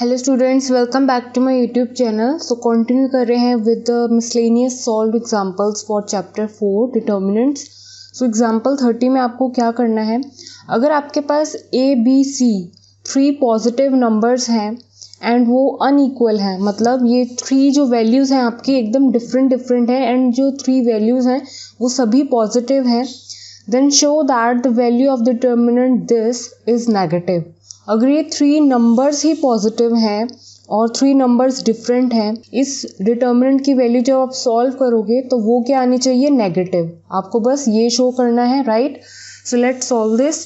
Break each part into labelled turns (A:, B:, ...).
A: Hello students, welcome back to my YouTube channel. So continue कर रहे हैं with the miscellaneous solved examples for chapter 4 determinants. So example 30 में आपको क्या करना है, अगर आपके पास a b c 3 positive numbers हैं एंड वो अनइक्वल हैं, मतलब ये 3 जो वैल्यूज़ हैं आपकी एकदम डिफरेंट है एंड जो 3 वैल्यूज़ हैं वो सभी पॉजिटिव हैं, then show that the value of determinant this is negative. अगर ये 3 नंबर्स ही पॉजिटिव हैं और 3 नंबर्स डिफरेंट हैं, इस डिटर्मिनेंट की वैल्यू जब आप सॉल्व करोगे तो वो क्या आनी चाहिए, नेगेटिव। आपको बस ये शो करना है, right. So let's solve this.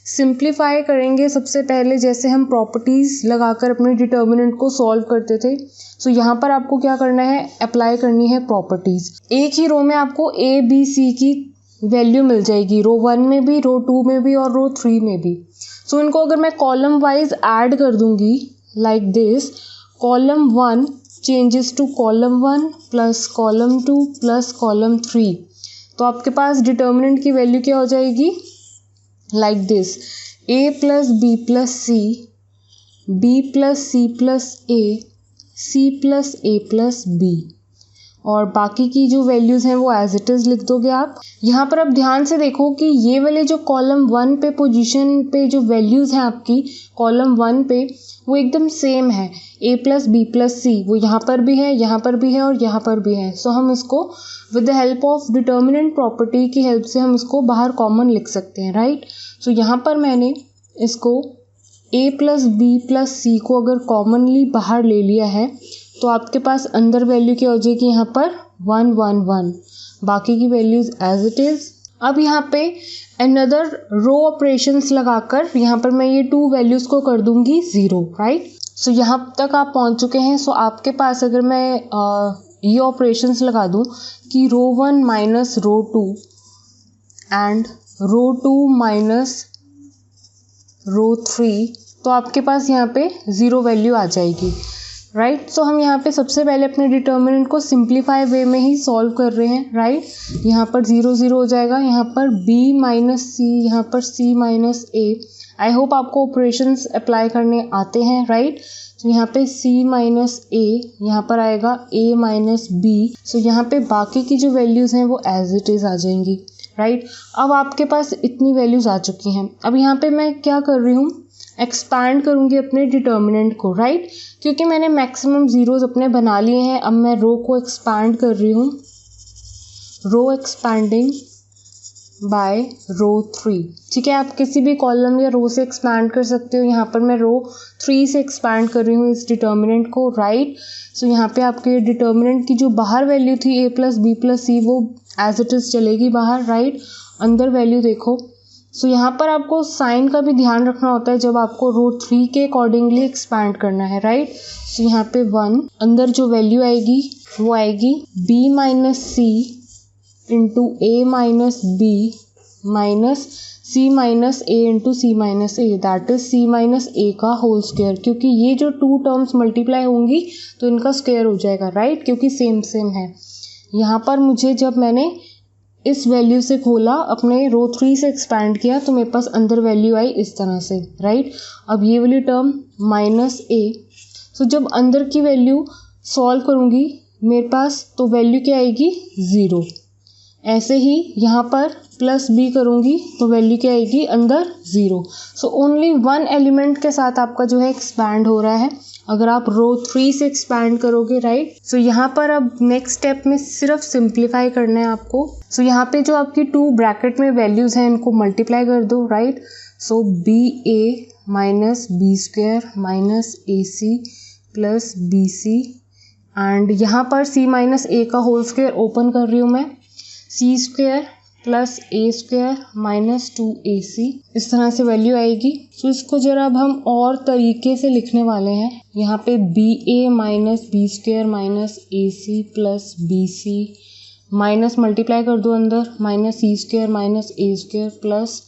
A: Simplify करेंगे सबसे पहले, जैसे हम प्रॉपर्टीज लगाकर अपने डिटर्मिनेंट को सॉल्व करते थे। सो यहाँ पर आपको क्या करना है, अप्लाई करनी है प्रॉपर्टीज। एक ही रो में आपको ए बी सी की वैल्यू मिल जाएगी, रो 1 में भी, रो 2 में भी और रो 3 में भी। सो इनको अगर मैं कॉलम वाइज ऐड कर दूंगी like this, column 1 changes to column 1 plus column 2 plus column 3, तो आपके पास डिटर्मिनेंट की वैल्यू क्या हो जाएगी, like this, a plus b plus c, b plus c plus a, c plus a plus b, और बाकी की जो वैल्यूज़ हैं वो एज इट इज़ लिख दोगे आप। यहाँ पर अब ध्यान से देखो कि ये वाले जो कॉलम 1 पे पोजीशन पे जो वैल्यूज़ हैं आपकी कॉलम 1 पे, वो एकदम सेम है। a प्लस बी प्लस सी वो यहाँ पर भी है, यहाँ पर भी है और यहाँ पर भी है। सो हम इसको with the help of determinant property की हेल्प से हम इसको बाहर कॉमन लिख सकते हैं, राइट। सो यहाँ पर मैंने इसको a प्लस बी प्लस सी को अगर कॉमनली बाहर ले लिया है तो आपके पास अंदर वैल्यू क्या हो जाएगी, यहाँ पर 1 1 1, बाकी की वैल्यूज एज इट इज। अब यहाँ पे अनदर रो ऑपरेशंस लगाकर यहाँ पर मैं ये 2 वैल्यूज को कर दूंगी 0, राइट। सो यहाँ तक आप पहुँच चुके हैं। सो आपके पास अगर मैं ये ऑपरेशंस लगा दूँ कि row 1 minus row 2 and row 2 minus row 3, तो आपके पास यहाँ पे 0 वैल्यू आ जाएगी, राइट। सो हम यहाँ पे सबसे पहले अपने डिटर्मिनेंट को सिंप्लीफाई वे में ही सॉल्व कर रहे हैं, राइट। यहाँ पर 0 0 हो जाएगा, यहाँ पर b माइनस सी, यहाँ पर c minus a। I hope आपको ऑपरेशंस अप्लाई करने आते हैं, राइट। तो यहाँ पे c माइनस a, यहाँ पर आएगा a माइनस b। सो यहाँ पे बाकी की जो वैल्यूज़ हैं वो एज इट इज़ आ जाएंगी, राइट। अब आपके पास इतनी वैल्यूज़ आ चुकी हैं। अब यहाँ पे मैं क्या कर रही हूँ, एक्सपैंड करूँगी अपने डिटर्मिनेंट को, राइट, क्योंकि मैंने मैक्सिमम ज़ीरोज़ अपने बना लिए हैं। अब मैं रो को एक्सपैंड कर रही हूँ, रो एक्सपैंडिंग बाय रो 3, ठीक है। आप किसी भी कॉलम या रो से एक्सपैंड कर सकते हो। यहाँ पर मैं रो 3 से एक्सपैंड कर रही हूँ इस डिटर्मिनेंट को, राइट। सो यहाँ पे आपके डिटर्मिनेंट की जो बाहर वैल्यू थी a प्लस बी प्लस सी, वो एज इट इज़ चलेगी बाहर, राइट। अंदर वैल्यू देखो। सो यहाँ पर आपको साइन का भी ध्यान रखना होता है जब आपको रो 3 के अकॉर्डिंगली एक्सपैंड करना है, राइट। सो यहाँ पे 1, अंदर जो वैल्यू आएगी वो आएगी b minus c into a minus b minus c minus a into c minus a, that is c minus a का होल स्क्वायर, क्योंकि ये जो 2 टर्म्स मल्टीप्लाई होंगी तो इनका स्क्वायर हो जाएगा, राइट, क्योंकि सेम सेम है। यहाँ पर मुझे जब मैंने इस वैल्यू से खोला, अपने रो 3 से एक्सपैंड किया, तो मेरे पास अंदर वैल्यू आई इस तरह से, राइट। अब ये वाली टर्म माइनस a, सो जब अंदर की वैल्यू सॉल्व करूँगी मेरे पास तो वैल्यू क्या आएगी, 0। ऐसे ही यहाँ पर प्लस b करूँगी तो वैल्यू क्या आएगी, अंदर 0। सो ओनली 1 एलिमेंट के साथ आपका जो है एक्सपैंड हो रहा है अगर आप रो 3 से एक्सपैंड करोगे, राइट। सो यहाँ पर अब नेक्स्ट स्टेप में सिर्फ सिंप्लीफाई करना है आपको। सो यहाँ पे जो आपकी 2 ब्रैकेट में वैल्यूज़ हैं इनको मल्टीप्लाई कर दो, right. So b a minus b square minus a c plus b c, and यहाँ पर c माइनस ए का होल स्क्वायर ओपन कर रही हूँ मैं, सी square plus a square minus 2ac, इस तरह से वैल्यू आएगी। तो इसको जरा अब हम और तरीके से लिखने वाले हैं। यहाँ पे b a minus b square minus a c plus b c, minus multiply कर दो अंदर, minus c square minus a square plus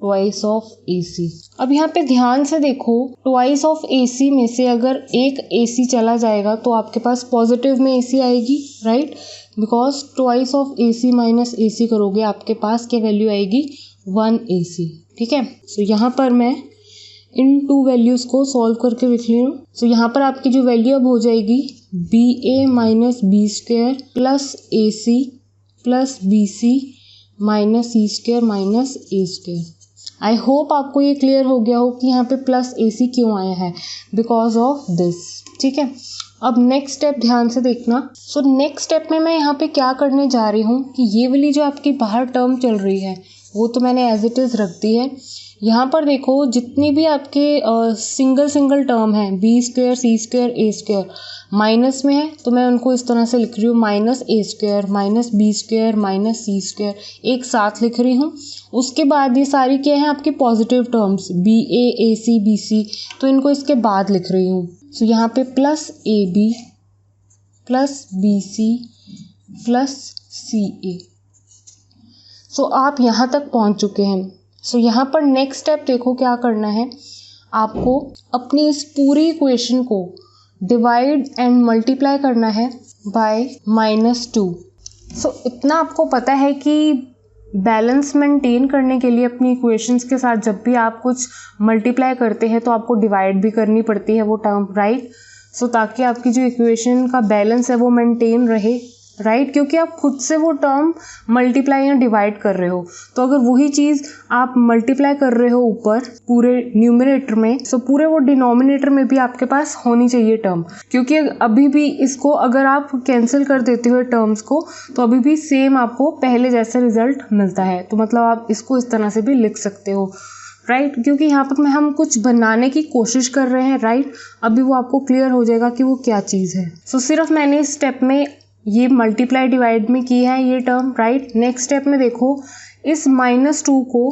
A: twice of a c. अब यहाँ पे ध्यान से देखो, ट्वाइस ऑफ ए सी में से अगर एक ए सी चला जाएगा तो आपके पास पॉजिटिव में ए सी आएगी, right, because twice of a c minus a c करोगे आपके पास क्या वैल्यू आएगी, 1ac, ठीक है। सो यहाँ पर मैं इन टू वैल्यूज़ को सॉल्व करके लिख ली हूँ। तो यहाँ पर आपकी जो वैल्यू अब हो जाएगी BA minus b square plus AC plus BC minus C square minus A square. I hope आपको ये क्लियर हो गया हो कि यहाँ पे प्लस AC क्यों आया है, बिकॉज ऑफ दिस। ठीक है, अब नेक्स्ट स्टेप ध्यान से देखना। सो नेक्स्ट स्टेप में मैं यहाँ पे क्या करने जा रही हूँ कि ये वाली जो आपकी बाहर टर्म चल रही है वो तो मैंने एज इट इज़ रख दी है। यहाँ पर देखो जितनी भी आपके सिंगल टर्म है बी स्क्वायर सी स्क्वायर ए स्क्वायर माइनस में है, तो मैं उनको इस तरह से लिख रही हूँ minus a square minus b square minus c square एक साथ लिख रही हूँ। उसके बाद ये सारी क्या है आपके पॉजिटिव टर्म्स बी ए सी बी सी, तो इनको इसके बाद लिख रही हूँ। सो यहाँ पे plus a b plus b c plus c a. So आप यहाँ तक पहुँच चुके हैं। सो यहाँ पर नेक्स्ट स्टेप देखो क्या करना है, आपको अपनी इस पूरी इक्वेशन को डिवाइड एंड मल्टीप्लाई करना है बाय -2। सो इतना आपको पता है कि बैलेंस मेंटेन करने के लिए अपनी इक्वेशंस के साथ जब भी आप कुछ मल्टीप्लाई करते हैं तो आपको डिवाइड भी करनी पड़ती है वो टर्म, राइट। सो ताकि आपकी जो इक्वेशन का बैलेंस है वो मेंटेन रहे, राइट, क्योंकि आप खुद से वो टर्म मल्टीप्लाई या डिवाइड कर रहे हो। तो अगर वही चीज़ आप मल्टीप्लाई कर रहे हो ऊपर पूरे न्यूमरेटर में, सो पूरे वो डिनोमिनेटर में भी आपके पास होनी चाहिए टर्म, क्योंकि अभी भी इसको अगर आप कैंसिल कर देते हो टर्म्स को तो अभी भी सेम आपको पहले जैसा रिजल्ट मिलता है। तो मतलब आप इसको इस तरह से भी लिख सकते हो, राइट, क्योंकि यहाँ पर हम कुछ बनाने की कोशिश कर रहे हैं, राइट। अभी वो आपको क्लियर हो जाएगा कि वो क्या चीज़ है। सो सिर्फ मैंने इस स्टेप में ये मल्टीप्लाई डिवाइड में की है ये टर्म, राइट। नेक्स्ट स्टेप में देखो इस -2 को,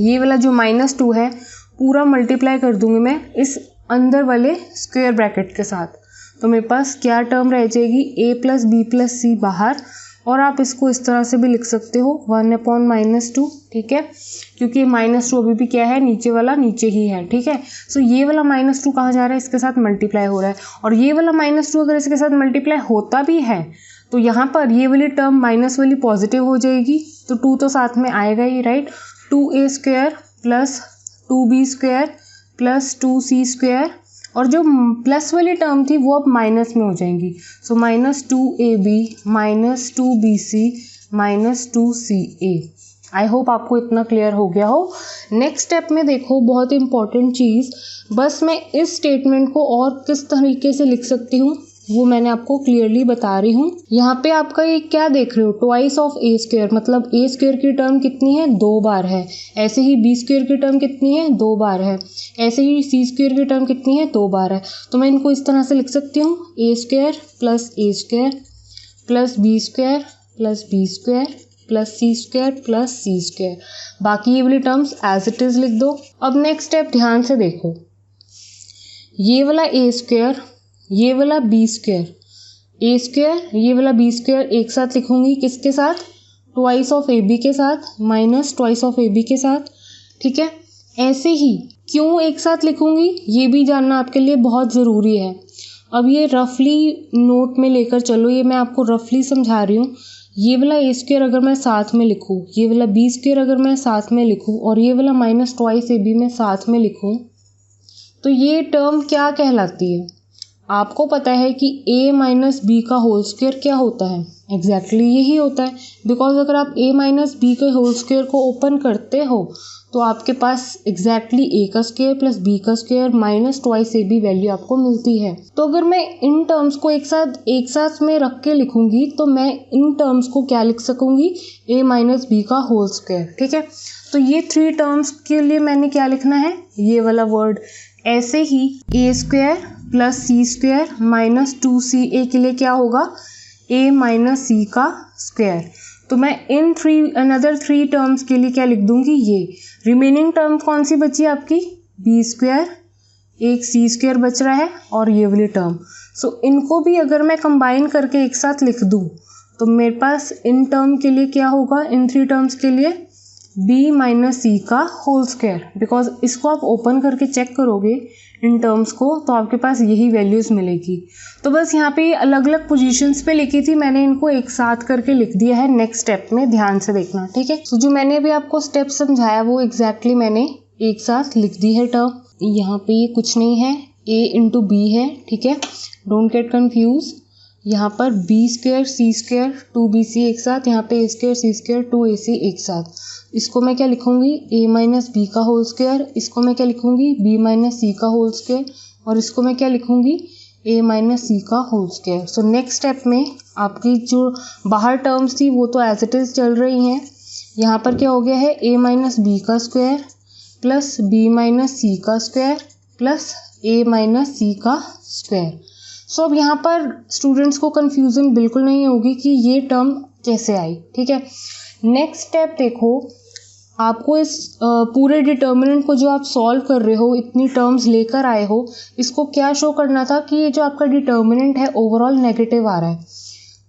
A: ये वाला जो -2 है पूरा मल्टीप्लाई कर दूंगी मैं इस अंदर वाले स्क्वायर ब्रैकेट के साथ। तो मेरे पास क्या टर्म रह जाएगी a प्लस बी प्लस सी बाहर, और आप इसको इस तरह से भी लिख सकते हो 1/-2, ठीक है, क्योंकि -2 अभी भी क्या है नीचे वाला नीचे ही है, ठीक है। सो ये वाला -2 कहाँ जा रहा है, इसके साथ मल्टीप्लाई हो रहा है, और ये वाला -2 अगर इसके साथ मल्टीप्लाई होता भी है तो यहाँ पर ये वाली टर्म माइनस वाली पॉजिटिव हो जाएगी, तो 2 तो साथ में आएगा ही, right. 2a square plus 2b square plus 2c square, और जो प्लस वाली टर्म थी वो अब माइनस में हो जाएंगी। सो -2ab minus 2bc minus 2ca। आई होप आपको इतना क्लियर हो गया हो। नेक्स्ट स्टेप में देखो बहुत इंपॉर्टेंट चीज़, बस मैं इस स्टेटमेंट को और किस तरीके से लिख सकती हूँ वो मैंने आपको क्लियरली बता रही हूँ। यहाँ पे आपका ये क्या देख रहे हो, ट्वाइस ऑफ ए स्क्वायर, मतलब ए स्क्वायर की टर्म कितनी है 2 बार है, ऐसे ही बी स्क्वायर की टर्म कितनी है 2 बार है, ऐसे ही सी स्क्वायर की टर्म कितनी है 2 बार है। तो मैं इनको इस तरह से लिख सकती हूँ a square plus a square plus b square plus b square plus c square plus c square. बाकी ये वाली टर्म्स एज इट इज़ लिख दो। अब नेक्स्ट स्टेप ध्यान से देखो, ये वाला ए स्क्वायर ये वाला बी स्क्वायर ए स्क्वायर ये वाला बी स्क्वायर एक साथ लिखूंगी किसके साथ, ट्वाइस ऑफ ए बी के साथ minus twice of a b के साथ, ठीक है। ऐसे ही क्यों एक साथ लिखूंगी ये भी जानना आपके लिए बहुत ज़रूरी है। अब ये रफली नोट में लेकर चलो, ये मैं आपको रफली समझा रही हूँ। ये वाला ए स्क्वायर अगर मैं साथ में लिखूँ, ये वाला बी स्क्वायर अगर मैं साथ में लिखूँ, और ये वाला माइनस ट्वाइस ए बी मैं साथ में लिखूँ, तो ये टर्म क्या कहलाती है। आपको पता है कि a माइनस बी का होल स्क्वायर क्या होता है, एग्जैक्टली यही होता है। बिकॉज अगर आप a माइनस बी के होल स्क्वायर को ओपन करते हो तो आपके पास एग्जैक्टली a का स्क्वायर प्लस b का square minus twice a b value आपको मिलती है। तो अगर मैं इन टर्म्स को एक साथ में रख के लिखूंगी तो मैं इन टर्म्स को क्या लिख सकूंगी, a माइनस बी का होल स्क्वायर, ठीक है। तो ये 3 टर्म्स के लिए मैंने क्या लिखना है, ये वाला वर्ड। ऐसे ही a square plus c square minus 2ca के लिए क्या होगा, a माइनस सी का स्क्वायर। तो मैं इन अनदर 3 टर्म्स के लिए क्या लिख दूंगी, ये रिमेनिंग टर्म कौन सी बची आपकी, b स्क्वायर, एक c स्क्वायर बच रहा है, और ये वाली टर्म। सो इनको भी अगर मैं कंबाइन करके एक साथ लिख दूँ तो मेरे पास इन टर्म के लिए क्या होगा, इन 3 टर्म्स के लिए b माइनस सी का होल स्क्वायर। बिकॉज इसको आप ओपन करके चेक करोगे इन टर्म्स को तो आपके पास यही वैल्यूज़ मिलेगी। तो बस यहाँ पे अलग अलग पोजीशंस पे लिखी थी, मैंने इनको एक साथ करके लिख दिया है। नेक्स्ट स्टेप में ध्यान से देखना, ठीक है। तो जो मैंने अभी आपको स्टेप समझाया वो एग्जैक्टली मैंने एक साथ लिख दी है टर्म। यहाँ पे ये कुछ नहीं है, a इंटू बी है, ठीक है, डोंट गेट कन्फ्यूज। यहाँ पर B square C square 2bc एक साथ, यहाँ पे a square C square 2ac एक साथ। इसको मैं क्या लिखूंगी, a माइनस बी का होल स्क्वायर, इसको मैं क्या लिखूंगी, b माइनस सी का होल स्क्वायर, और इसको मैं क्या लिखूंगी, a माइनस सी का whole square. So next step में आपकी जो बाहर टर्म्स थी वो तो एज इट इज चल रही हैं। यहाँ पर क्या हो गया है, a माइनस बी का square plus b minus c का square plus a minus c का स्क्वायर। सो अब यहाँ पर स्टूडेंट्स को कंफ्यूजन बिल्कुल नहीं होगी कि ये टर्म कैसे आई, ठीक है। नेक्स्ट स्टेप देखो, आपको इस पूरे डिटर्मिनेंट को जो आप सॉल्व कर रहे हो, इतनी टर्म्स लेकर आए हो, इसको क्या शो करना था कि ये जो आपका डिटर्मिनेंट है ओवरऑल नेगेटिव आ रहा है।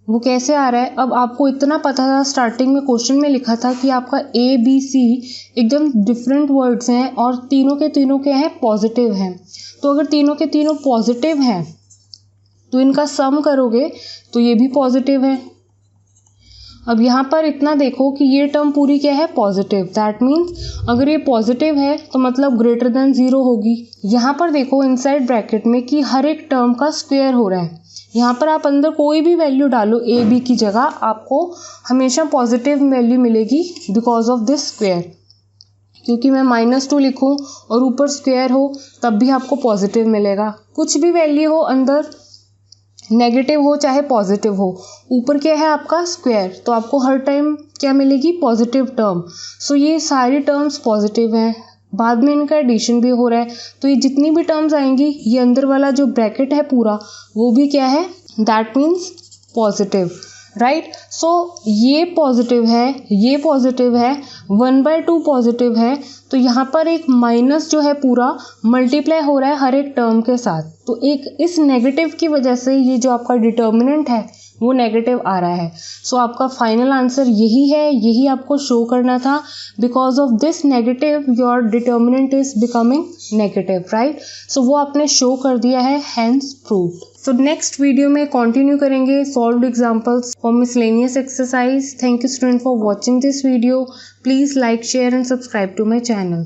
A: वो कैसे आ रहा है, अब आपको इतना पता था, स्टार्टिंग में क्वेश्चन में लिखा था कि आपका ए बी सी एकदम डिफरेंट वर्ड्स हैं और तीनों के क्या हैं, पॉजिटिव हैं। तो अगर तीनों के तीनों पॉजिटिव हैं तो इनका सम करोगे तो ये भी पॉजिटिव है। अब यहाँ पर इतना देखो कि ये टर्म पूरी क्या है, पॉजिटिव। दैट मीन्स अगर ये पॉजिटिव है तो मतलब ग्रेटर देन 0 होगी। यहाँ पर देखो इनसाइड ब्रैकेट में कि हर एक टर्म का स्क्वायर हो रहा है। यहाँ पर आप अंदर कोई भी वैल्यू डालो ए बी की जगह, आपको हमेशा पॉजिटिव वैल्यू मिलेगी बिकॉज ऑफ दिस स्क्वायर। क्योंकि मैं -2 लिखूँ और ऊपर स्क्वायर हो तब भी आपको पॉजिटिव मिलेगा। कुछ भी वैल्यू हो अंदर, नेगेटिव हो चाहे पॉजिटिव हो, ऊपर क्या है आपका स्क्वायर, तो आपको हर टाइम क्या मिलेगी, पॉजिटिव टर्म। सो ये सारी टर्म्स पॉजिटिव हैं, बाद में इनका एडिशन भी हो रहा है, तो ये जितनी भी टर्म्स आएंगी ये अंदर वाला जो ब्रैकेट है पूरा वो भी क्या है, दैट मीन्स पॉजिटिव, राइट। सो ये पॉजिटिव है, ये पॉजिटिव है, 1/2 पॉजिटिव है, तो यहाँ पर एक माइनस जो है पूरा मल्टीप्लाई हो रहा है हर एक टर्म के साथ। तो एक इस नेगेटिव की वजह से ये जो आपका डिटर्मिनेंट है वो नेगेटिव आ रहा है। सो आपका फाइनल आंसर यही है, यही आपको शो करना था। Because of this negative your determinant is becoming negative, right. So वो आपने शो कर दिया है, hence proved. So next video में कंटिन्यू करेंगे solved examples for miscellaneous exercise. Thank you student for watching this video. Please like, share and subscribe to my channel.